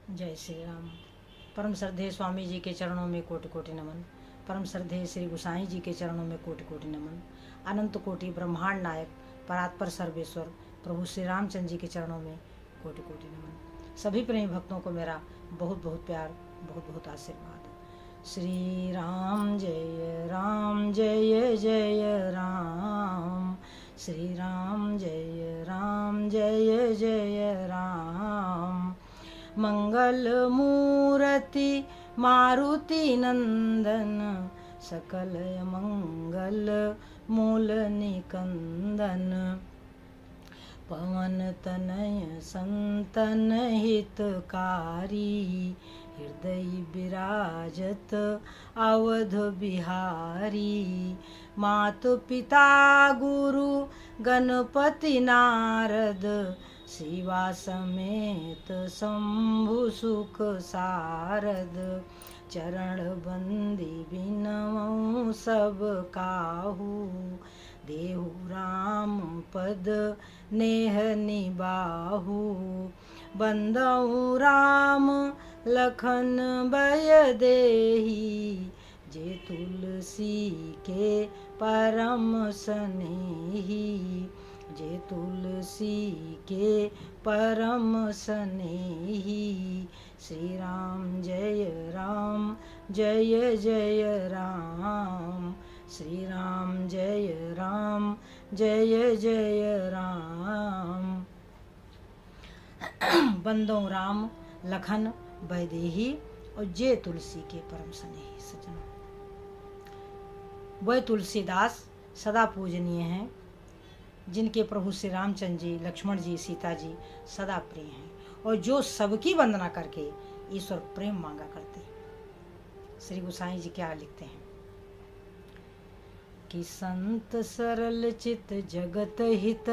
जय श्री राम। परम श्रद्धेय स्वामी जी के चरणों में कोटि कोटि नमन। परम श्रद्धेय श्री गोसाई जी के चरणों में कोटि कोटि नमन। अनंत कोटि ब्रह्मांड नायक परात्पर सर्वेश्वर प्रभु श्री रामचंद्र जी के चरणों में कोटि कोटि नमन। सभी प्रेमी भक्तों को मेरा बहुत बहुत प्यार, बहुत बहुत आशीर्वाद। श्री राम जय जय राम। श्री राम जय जय राम। मंगल मूर्ति मारुति नंदन, सकल मंगल मूल निकंदन। पवन तनय संतन हितकारी, हृदय विराजत अवध बिहारी। मात पिता गुरु गणपति नारद, शिवा समेत शंभु सुख सारद। चरण बंदी बिनवऊँ सब काहू, देहु राम पद नेह निबाहु। बंदऊ राम लखन भय देही, जे तुलसी के परम स्नेही। जे तुलसी के परम स्नेही। श्री राम जय जय राम। श्री राम जय जय राम। बंदों राम लखन वैदेही, और जय तुलसी के परम स्नेही। सज्जनों, वह तुलसीदास सदा पूजनीय हैं, जिनके प्रभु श्री रामचंद्र जी, लक्ष्मण जी, सीता जी सदा प्रिय हैं, और जो सबकी वंदना करके ईश्वर प्रेम मांगा करते हैं। श्री गोसाई जी क्या लिखते हैं कि संत सरल चित जगत हित,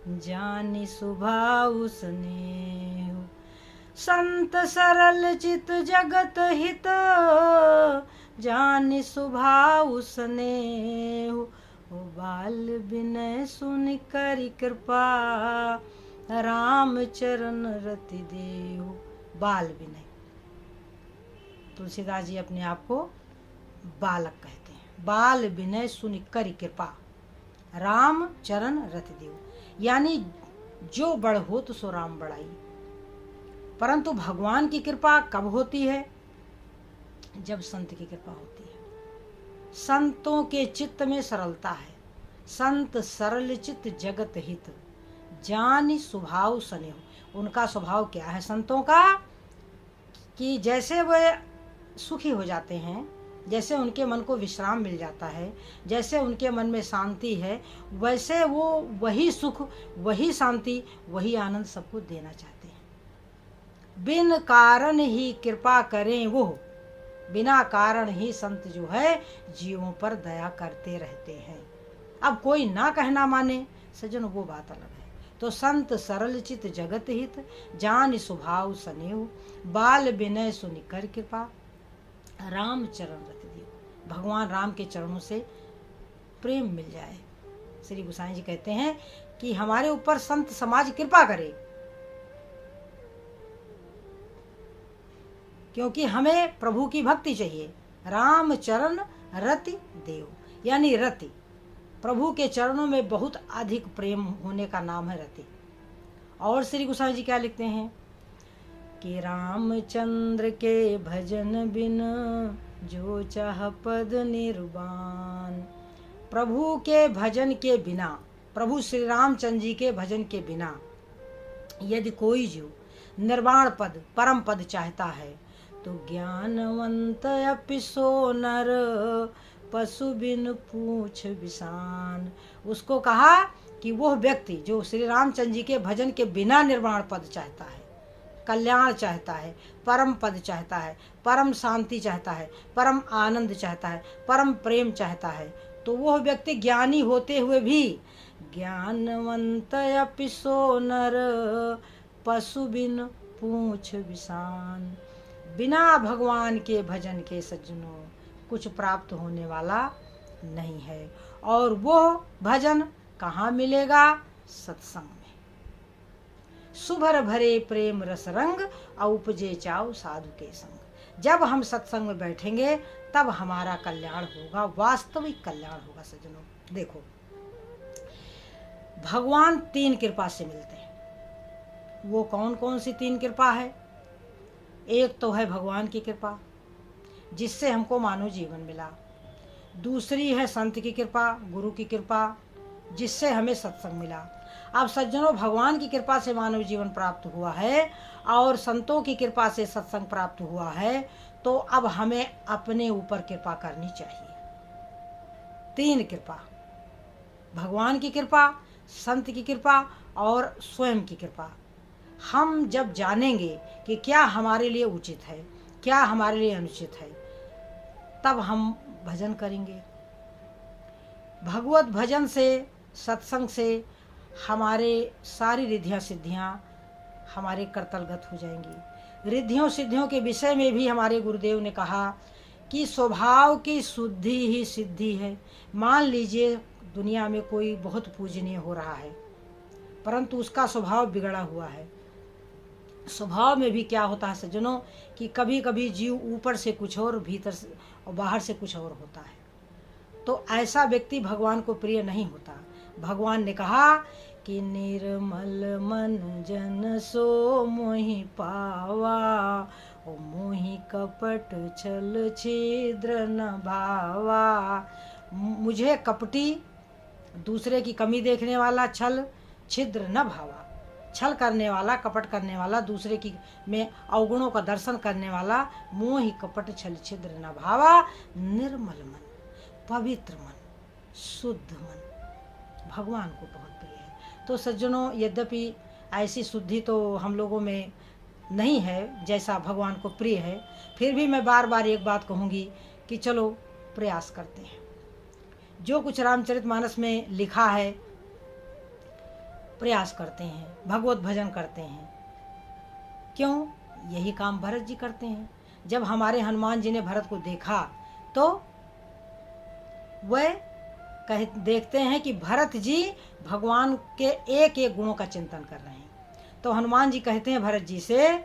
जानि स्वभाव स्नेह। संत सरल चित जगत हित, जानि स्वभाव स्नेह। बाल विनय सुन कर कृपा, राम चरण रति देहु। बाल विनय, तुलसीदास जी अपने आप को बालक कहते हैं। बाल विनय सुन कर कृपा, राम चरण रति देहु। यानी जो बड़ हो तो सो राम बड़ाई। परंतु भगवान की कृपा कब होती है? जब संत की कृपा होती है। संतों के चित्त में सरलता है। संत सरल चित्त जगत हित, जानि स्वभाव स्नेह। उनका स्वभाव क्या है संतों का? कि जैसे वे सुखी हो जाते हैं, जैसे उनके मन को विश्राम मिल जाता है, जैसे उनके मन में शांति है, वैसे वो वही सुख, वही शांति, वही आनंद सबको देना चाहते हैं। बिन कारण ही कृपा करें वो, बिना कारण ही संत जो है जीवों पर दया करते रहते हैं। अब कोई ना कहना माने सज्जन, वो बात अलग है। तो संत सरल चित जगत हित, जान स्वभाव स्नेह। बाल विनय सुनि कर कृपा, राम चरण रति देव। भगवान राम के चरणों से प्रेम मिल जाए। श्री गोसाई जी कहते हैं कि हमारे ऊपर संत समाज कृपा करे, क्योंकि हमें प्रभु की भक्ति चाहिए। राम चरण रति देव, यानी रति, प्रभु के चरणों में बहुत अधिक प्रेम होने का नाम है रति। और श्री गोसाई जी क्या लिखते हैं कि रामचंद्र के भजन बिन, जो चाह पद निर्वाण। प्रभु के भजन के बिना, प्रभु श्री रामचंद्र जी के भजन के बिना यदि कोई जो निर्वाण पद, परम पद चाहता है, तो ज्ञानवंत अपिसो नर, पशु बिन पूछ विषान। उसको कहा कि वह व्यक्ति जो श्री रामचंद्र जी के भजन के बिना निर्वाण पद चाहता है, कल्याण चाहता है, परम पद चाहता है, परम शांति चाहता है, परम आनंद चाहता है, परम प्रेम चाहता है, तो वह व्यक्ति ज्ञानी होते हुए भी ज्ञानवंत अपिसो नर, पशु बिन पूछ विषान। बिना भगवान के भजन के सज्जनों कुछ प्राप्त होने वाला नहीं है। और वो भजन कहाँ मिलेगा? सत्संग में। सुभर भरे प्रेम रस रंग, और उपजे चाव साधु के संग। जब हम सत्संग में बैठेंगे तब हमारा कल्याण होगा, वास्तविक कल्याण होगा। सज्जनों देखो, भगवान 3 कृपा से मिलते हैं। वो कौन कौन सी 3 कृपा है? एक तो है भगवान की कृपा, जिससे हमको मानव जीवन मिला। दूसरी है संत की कृपा, गुरु की कृपा, जिससे हमें सत्संग मिला। अब सज्जनों, भगवान की कृपा से मानव जीवन प्राप्त हुआ है और संतों की कृपा से सत्संग प्राप्त हुआ है, तो अब हमें अपने ऊपर कृपा करनी चाहिए। 3 कृपा, भगवान की कृपा, संत की कृपा और स्वयं की कृपा। हम जब जानेंगे कि क्या हमारे लिए उचित है, क्या हमारे लिए अनुचित है, तब हम भजन करेंगे। भगवत भजन से, सत्संग से हमारे सारी रिद्धियाँ सिद्धियाँ हमारे करतलगत हो जाएंगी। रिद्धियों सिद्धियों के विषय में भी हमारे गुरुदेव ने कहा कि स्वभाव की शुद्धि ही सिद्धि है। मान लीजिए दुनिया में कोई बहुत पूजनीय हो रहा है, परंतु उसका स्वभाव बिगड़ा हुआ है। स्वभाव में भी क्या होता है सज्जनों, कि कभी कभी जीव ऊपर से कुछ और, भीतर से और बाहर से कुछ और होता है। तो ऐसा व्यक्ति भगवान को प्रिय नहीं होता। भगवान ने कहा कि निर्मल मन जन सो मोहि पावा, ओ मोहि कपट छल छिद्र न भावा। मुझे कपटी, दूसरे की कमी देखने वाला, छल छिद्र न भावा। छल करने वाला, कपट करने वाला, दूसरे की में अवगुणों का दर्शन करने वाला, मोहि कपट छल छिद्र न भावा। निर्मल मन, पवित्र मन, शुद्ध मन भगवान को बहुत प्रिय है। तो सज्जनों, यद्यपि ऐसी शुद्धि तो हम लोगों में नहीं है जैसा भगवान को प्रिय है, फिर भी मैं बार बार एक बात कहूँगी कि चलो प्रयास करते हैं। जो कुछ रामचरितमानस में लिखा है, प्रयास करते हैं, भगवत भजन करते हैं। क्यों? यही काम भरत जी करते हैं। जब हमारे हनुमान जी ने भरत को देखा तो वह देखते हैं कि भरत जी भगवान के एक एक गुणों का चिंतन कर रहे हैं। तो हनुमान जी कहते हैं भरत जी से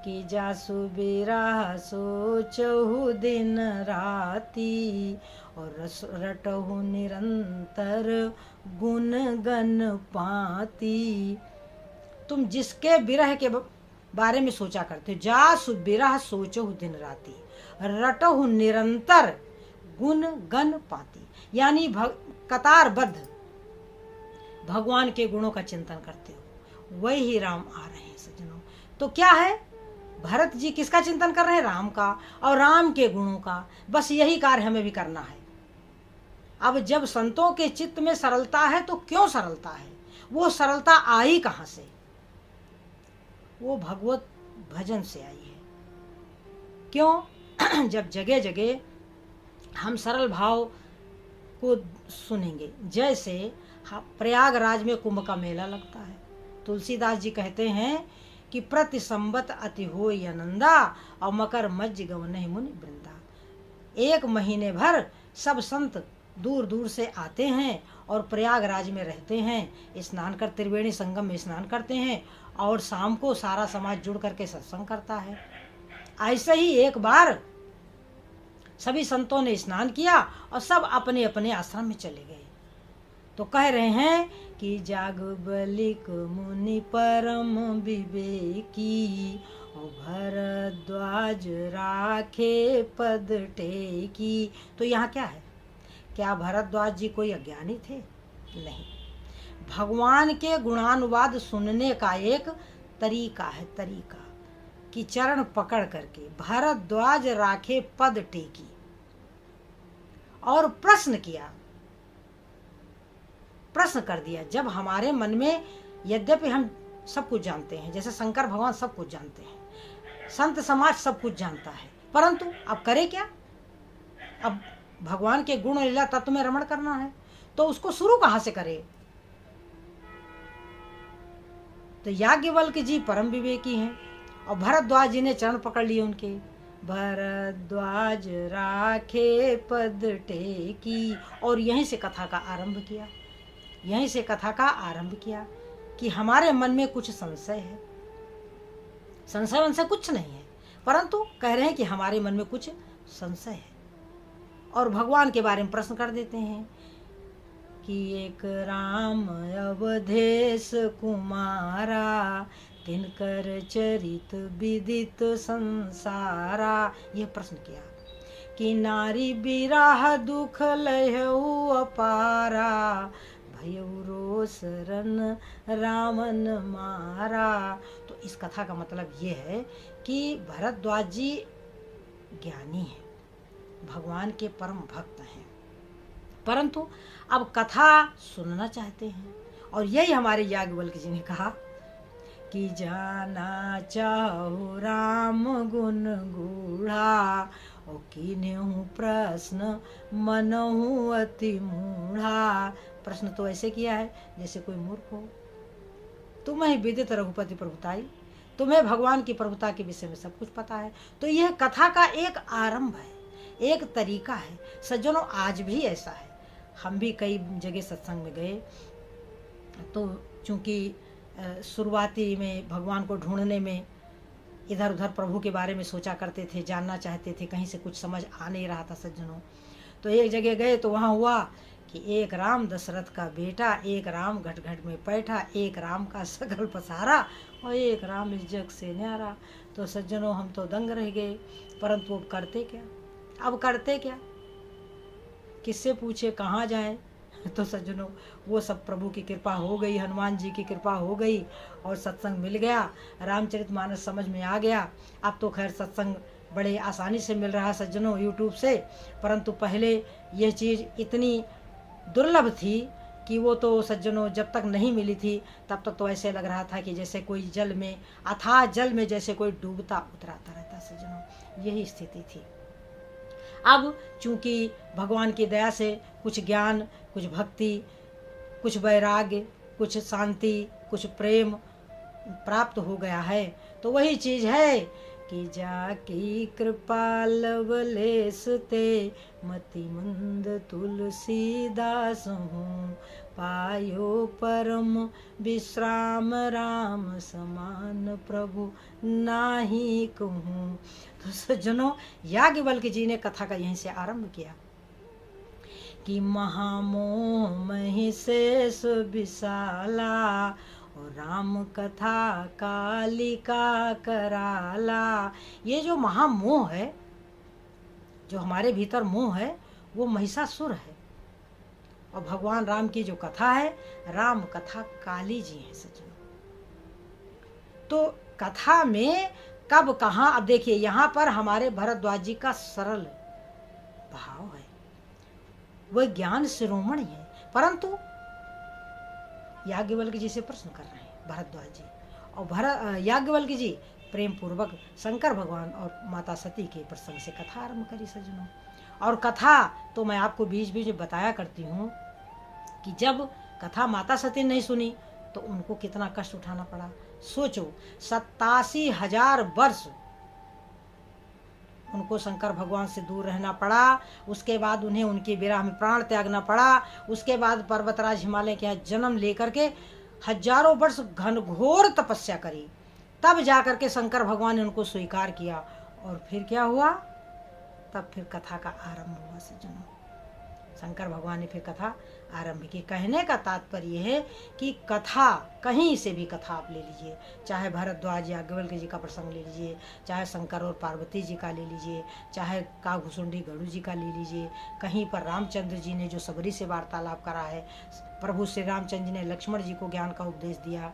कि जासु बिरह सोचहु दिन राती, और रटहु निरंतर गुण गन पाती। तुम जिसके बिरह के बारे में सोचा करते हो, जासु बिरह सोचहु दिन राती, रटहु निरंतर गुण गन पाती, यानी कतारबद्ध भगवान के गुणों का चिंतन करते हो, वही राम आ रहे हैं सज्जनों। तो क्या है, भरत जी किसका चिंतन कर रहे हैं? राम का, और राम के गुणों का। बस यही कार्य हमें भी करना है। अब जब संतों के चित्त में सरलता है तो क्यों सरलता है? वो सरलता आई कहाँ से? वो भगवत भजन से आई है। क्यों? जब जगह जगह हम सरल भाव को सुनेंगे, जैसे प्रयागराज में कुंभ का मेला लगता है। तुलसीदास जी कहते हैं कि प्रति संबत अति होय आनंदा, और मकर मज्ज गवनहि मुनि वृंदा। 1 महीने भर सब संत दूर दूर से आते हैं और प्रयागराज में रहते हैं, स्नान कर त्रिवेणी संगम में स्नान करते हैं, और शाम को सारा समाज जुड़ करके सत्संग करता है। ऐसे ही एक बार सभी संतों ने स्नान किया और सब अपने अपने आश्रम में चले गए। तो कह रहे हैं कि जागबलिक मुनि परम विवेकी, और भरद्वाज राखे पद टेकी। तो यहाँ क्या है? क्या भरद्वाज जी कोई अज्ञानी थे? नहीं। भगवान के गुणानुवाद सुनने का एक तरीका है, तरीका कि चरण पकड़ करके भरद्वाज राखे पद टेकी, और प्रश्न किया, प्रश्न कर दिया। जब हमारे मन में, यद्यपि हम सब कुछ जानते हैं, जैसे शंकर भगवान सब कुछ जानते हैं, संत समाज सब कुछ जानता है, परंतु अब करे क्या? अब भगवान के गुण लीला तत्व में रमण करना है, तो उसको शुरू कहाँ से करे? तो याज्ञवल्क्य जी परम विवेकी हैं, और भरद्वाज जी ने चरण पकड़ लिए उनके। भरद्वाज राखे पद टेकी, और यहीं से कथा का आरंभ किया, यहीं से कथा का आरंभ किया। कि हमारे मन में कुछ संशय है। संशय वंशय कुछ नहीं है, परंतु कह रहे हैं कि हमारे मन में कुछ संशय है, और भगवान के बारे में प्रश्न कर देते हैं कि एक राम अवधेश कुमारा, तिनकर चरित विदित संसारा। यह प्रश्न किया कि नारी बिराह दुख लहु अपारा, भयउ रोष रन रामन मारा। तो इस कथा का मतलब ये है कि भरद्वाज जी ज्ञानी हैं, भगवान के परम भक्त हैं, परंतु अब कथा सुनना चाहते हैं। और यही हमारे याज्ञवल्क्य जी ने कहा कि जाना चाहु राम गुण गूढ़ा, और कीन्हु प्रश्न मनहु अति मूढ़ा। प्रश्न तो ऐसे किया है जैसे कोई मूर्ख हो। तुम्हें विदित रघुपति प्रभुताई, तुम्हें भगवान की प्रभुता के विषय में सब कुछ पता है। तो यह कथा का एक आरंभ है, एक तरीका है। सज्जनों, आज भी ऐसा है। हम भी कई जगह सत्संग में गए, तो चूंकि शुरुआती में भगवान को ढूंढने में इधर उधर प्रभु के बारे में सोचा करते थे, जानना चाहते थे, कहीं से कुछ समझ आ नहीं रहा था सज्जनों। तो एक जगह गए तो वहाँ हुआ कि एक राम दशरथ का बेटा, एक राम घट घट में बैठा, एक राम का सगल पसारा, और एक राम इस जग से न्यारा। तो सज्जनों, हम तो दंग रह गए, परंतु अब करते क्या? अब करते क्या? किससे पूछे, कहाँ जाएं? तो सज्जनों, वो सब प्रभु की कृपा हो गई, हनुमान जी की कृपा हो गई, और सत्संग मिल गया, रामचरितमानस समझ में आ गया। अब तो खैर सत्संग बड़े आसानी से मिल रहा है सज्जनों यूट्यूब से, परंतु पहले यह चीज़ इतनी दुर्लभ थी कि वो तो सज्जनों जब तक नहीं मिली थी तब तक तो ऐसे लग रहा था कि जैसे कोई जल में, अथाह जल में जैसे कोई डूबता उतराता रहता। सज्जनों, यही स्थिति थी। अब चूंकि भगवान की दया से कुछ ज्ञान, कुछ भक्ति, कुछ वैराग्य, कुछ शांति, कुछ प्रेम प्राप्त हो गया है, तो वही चीज़ है कि जाकी कृपा लवलेस ते, मति मंद तुलसीदास हूँ, पायो परम विश्राम राम समान प्रभु नाही कहूँ। तो सज्जनों, याज्ञवल्क्य जी ने कथा का यहीं से आरंभ किया कि महामोह महिषेष विशाला, और राम कथा कालिका कराला। ये जो महामोह है, जो हमारे भीतर मोह है, वो महिषासुर है, और भगवान राम की जो कथा है, राम कथा काली जी है सज्जनों। तो कथा में कब कहाँ, अब देखिए यहाँ पर हमारे भरद्वाज जी का सरल भाव है, वह ज्ञान शिरोमणि है, परंतु याज्ञवल्क्य जी से प्रश्न कर रहे हैं भरद्वाज जी, और याज्ञवल्क्य जी प्रेम पूर्वक शंकर भगवान और माता सती के प्रसंग से कथा आरंभ करी सज्जनों। और कथा तो मैं आपको बीच बीच में बताया करती हूँ कि जब कथा माता सती नहीं सुनी तो उनको कितना कष्ट उठाना पड़ा। सोचो, 87,000 वर्ष उनको शंकर भगवान से दूर रहना पड़ा, उसके बाद उन्हें उनकी विरह में प्राण त्यागना पड़ा, उसके बाद पर्वतराज हिमालय के यहाँ जन्म लेकर के हजारों वर्ष घनघोर तपस्या करी, तब जाकर के शंकर भगवान ने उनको स्वीकार किया। और फिर क्या हुआ? तब फिर कथा का आरंभ हुआ सज्जनों। शंकर भगवान ने फिर कथा आरंभ की। कहने का तात्पर्य है कि कथा, कहीं से भी कथा आप ले लीजिए, चाहे भरद्वाज याज्ञवल्क्य जी का प्रसंग ले लीजिए, चाहे शंकर और पार्वती जी का ले लीजिए, चाहे काघुसुंडी गरुड़ जी का ले लीजिए, कहीं पर रामचंद्र जी ने जो सबरी से वार्तालाप करा है, प्रभु श्री रामचंद्र जी ने लक्ष्मण जी को ज्ञान का उपदेश दिया,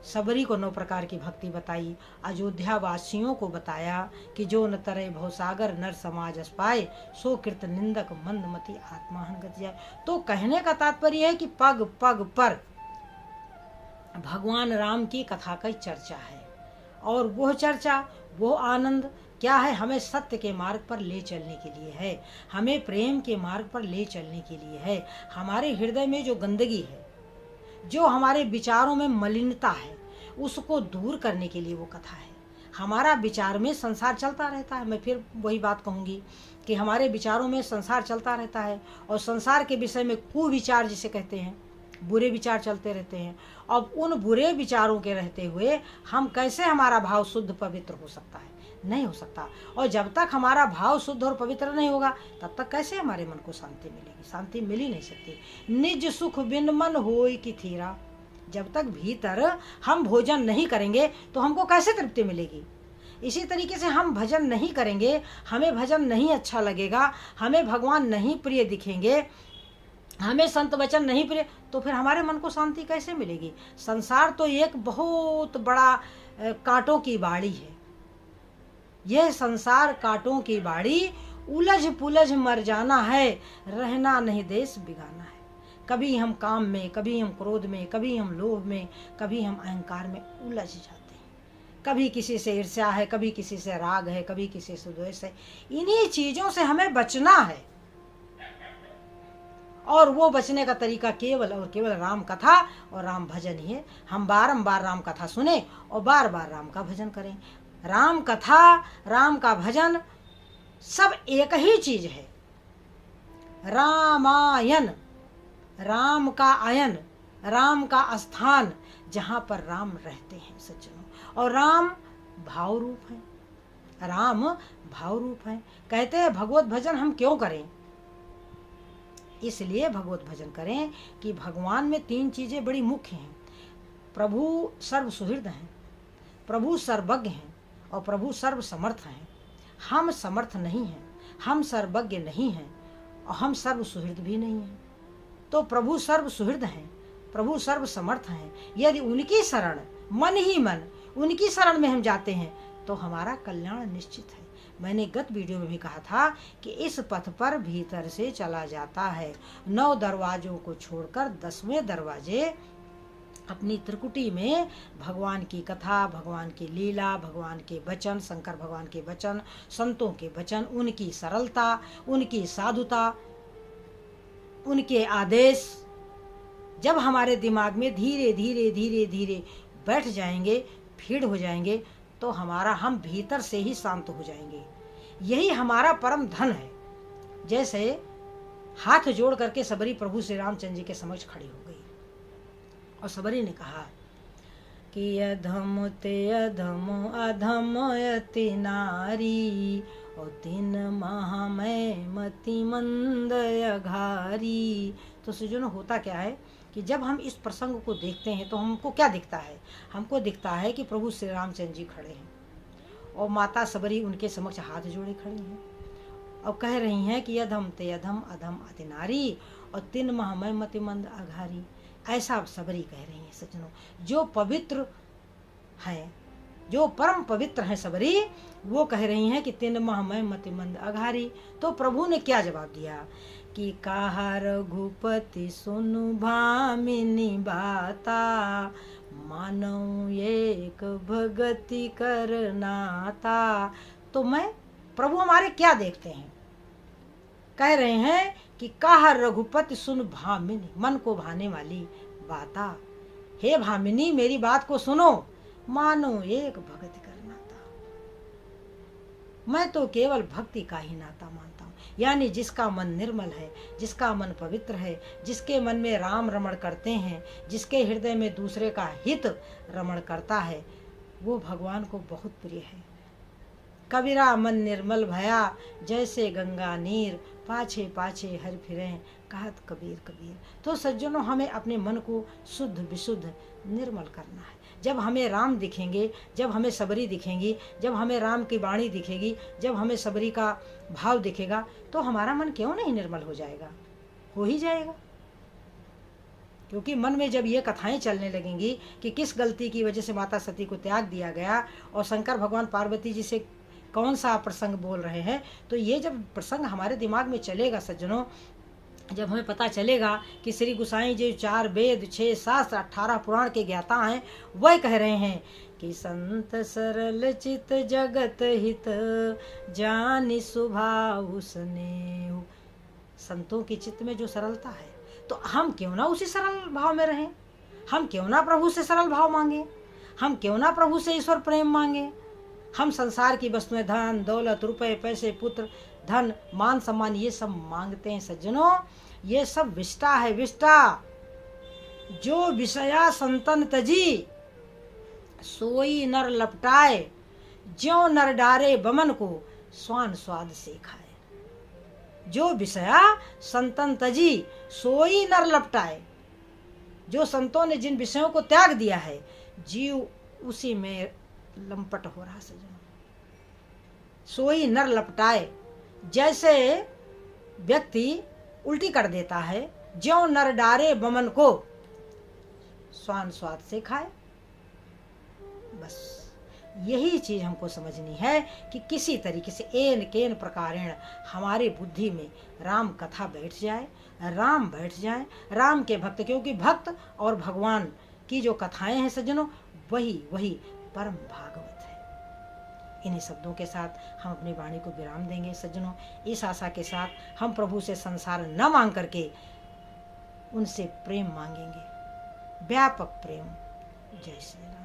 सबरी को 9 प्रकार की भक्ति बताई, अयोध्या वासियों को बताया कि जो न तरे भवसागर नर समाज अस पाए, सो कृत निंदक मंदमति आत्माहन गति जाए। तो कहने का तात्पर्य है कि पग पग पर भगवान राम की कथा की चर्चा है, और वह चर्चा, वो आनंद क्या है? हमें सत्य के मार्ग पर ले चलने के लिए है, हमें प्रेम के मार्ग पर ले चलने के लिए है। हमारे हृदय में जो गंदगी है, जो हमारे विचारों में मलिनता है, उसको दूर करने के लिए वो कथा है। हमारा विचार में संसार चलता रहता है, मैं फिर वही बात कहूँगी कि हमारे विचारों में संसार चलता रहता है, और संसार के विषय में कुविचार जिसे कहते हैं, बुरे विचार चलते रहते हैं। अब उन बुरे विचारों के रहते हुए हम कैसे हमारा भाव शुद्ध पवित्र हो सकता है? नहीं हो सकता। और जब तक हमारा भाव शुद्ध और पवित्र नहीं होगा तब तक कैसे हमारे मन को शांति मिलेगी? शांति मिल ही नहीं सकती। निज सुख बिन मन होय कि थीरा। जब तक भीतर हम भोजन नहीं करेंगे तो हमको कैसे तृप्ति मिलेगी? इसी तरीके से हम भजन नहीं करेंगे, हमें भजन नहीं अच्छा लगेगा, हमें भगवान नहीं प्रिय दिखेंगे, हमें संत वचन नहीं प्रिय, तो फिर हमारे मन को शांति कैसे मिलेगी? संसार तो एक बहुत बड़ा कांटों की बाड़ी है। यह संसार कांटों की बाड़ी, उलझ पुलझ मर जाना है, रहना नहीं देश बिगाना है। कभी हम काम में, कभी हम क्रोध में, कभी हम लोभ में, कभी हम अहंकार में उलझ जाते हैं। कभी किसी से ईर्ष्या है, कभी किसी से राग है, कभी किसी से द्वेष है। इन्हीं चीजों से हमें बचना है और वो बचने का तरीका केवल और केवल राम कथा और राम भजन ही है। हम बारंबार राम कथा सुने और बार बार राम का भजन करें। राम कथा, राम का भजन सब एक ही चीज है। रामायण, राम का आयन, राम का स्थान, जहाँ पर राम रहते हैं सज्जनों। और राम भाव रूप है, राम भाव रूप है। कहते हैं भगवत भजन हम क्यों करें? इसलिए भगवत भजन करें कि भगवान में तीन चीजें बड़ी मुख्य हैं। प्रभु सर्व सुहृद हैं, प्रभु सर्वज्ञ हैं और प्रभु सर्व समर्थ हैं। हम समर्थ नहीं हैं, हम सर्वज्ञ नहीं हैं और हम सर्व सुहृद भी नहीं हैं। तो प्रभु सर्व सुहृद हैं, प्रभु सर्व समर्थ हैं। यदि उनकी शरण, मन ही मन उनकी शरण में हम जाते हैं तो हमारा कल्याण निश्चित है। मैंने गत वीडियो में भी कहा था कि इस पथ पर भीतर से चला जाता है। 9 दरवाजों को छोड़कर 10वें दरवाजे अपनी त्रिकुटी में भगवान की कथा, भगवान की लीला, भगवान के वचन, शंकर भगवान के वचन, संतों के वचन, उनकी सरलता, उनकी साधुता, उनके आदेश जब हमारे दिमाग में धीरे धीरे धीरे धीरे बैठ जाएंगे, फीड हो जाएंगे, तो हम भीतर से ही शांत हो जाएंगे। यही हमारा परम धन है। जैसे हाथ जोड़ करके सबरी प्रभु श्री रामचंद्र जी के समक्ष खड़ी हो गई और सबरी ने कहा कि अधम ते अधम अधम अति नारी और तीन माह में मति मंद अघारी। तो सुजनो, होता क्या है कि जब हम इस प्रसंग को देखते हैं तो हमको क्या दिखता है? हमको दिखता है कि प्रभु श्री रामचंद्र जी खड़े हैं और माता सबरी उनके समक्ष हाथ जोड़े खड़ी हैं और कह रही हैं कि अधम ते अधम अधम अति नारी और तीन माह में मति मंद अघारी। ऐसा सबरी कह रही हैं सज्जनों। जो पवित्र हैं, जो परम पवित्र हैं सबरी, वो कह रही हैं कि तीन माह में मति मंद अघारी। तो प्रभु ने क्या जवाब दिया कि कहा रघुपति सुनु भामिनी बाता, मानऊ एक भगति करनाता। तो मैं प्रभु हमारे क्या देखते हैं? कह रहे हैं कि कहा रघुपति सुन भामिनी, मन को भाने वाली बाता। हे भामिनी, मेरी बात को सुनो, मानो एक भगति करनाता। मैं तो केवल भक्ति का ही नाता मानता हूँ। यानी जिसका मन निर्मल है, जिसका मन पवित्र है, जिसके मन में राम रमण करते हैं, जिसके हृदय में दूसरे का हित रमण करता है, वो भगवान को बहुत प्रिय है। कबीरा मन निर्मल भया, जैसे गंगा नीर, पाछे पाछे हर फिरे, कहत कबीर कबीर। तो सज्जनों, हमें अपने मन को शुद्ध विशुद्ध निर्मल करना है। जब हमें राम दिखेंगे, जब हमें सबरी दिखेंगी, जब हमें राम की वाणी दिखेगी, जब हमें सबरी का भाव दिखेगा, तो हमारा मन क्यों नहीं निर्मल हो जाएगा? हो ही जाएगा। क्योंकि मन में जब ये कथाएं चलने लगेंगी कि किस गलती की वजह से माता सती को त्याग दिया गया और शंकर भगवान पार्वती जी से कौन सा प्रसंग बोल रहे हैं, तो ये जब प्रसंग हमारे दिमाग में चलेगा सज्जनों, जब हमें पता चलेगा कि श्री गुसाई जी 4 वेद 6 शास्त्र 18 पुराण के ज्ञाता हैं, वह कह रहे हैं कि संत सरल चित जगत हित, जानि स्वभाव स्नेह। संतों की चित्त में जो सरलता है, तो हम क्यों ना उसी सरल भाव में रहें? हम क्यों ना प्रभु से सरल भाव मांगे? हम क्यों ना प्रभु से ईश्वर प्रेम मांगे? हम संसार की वस्तुएं, धन दौलत, रुपए पैसे, पुत्र धन मान सम्मान, ये सब मांगते हैं सज्जनों। ये सब विष्टा है, विष्टा। जो विषया संतन तजी, सोई नर लपटाए, ज्यों नर डारे बमन को, स्वान स्वाद से खाए। जो विषया संतन तजी, सोई नर लपटाए, जो संतों ने जिन विषयों को त्याग दिया है, जीव उसी में लंपट हो रहा सजनों। सोई नर लपटाए, जैसे व्यक्ति उल्टी कर देता है, ज्यों नर डारे बमन को, स्वान स्वाद से खाए। बस यही चीज हमको समझनी है कि किसी तरीके से एन केन प्रकारेण हमारे बुद्धि में राम कथा बैठ जाए, राम बैठ जाए, राम के भक्त। क्योंकि भक्त और भगवान की जो कथाएं हैं सज्जनों, वही वही परम भागवत है। इन्हीं शब्दों के साथ हम अपनी वाणी को विराम देंगे सज्जनों। इस आशा के साथ हम प्रभु से संसार न मांग करके उनसे प्रेम मांगेंगे, व्यापक प्रेम। जय श्री राम।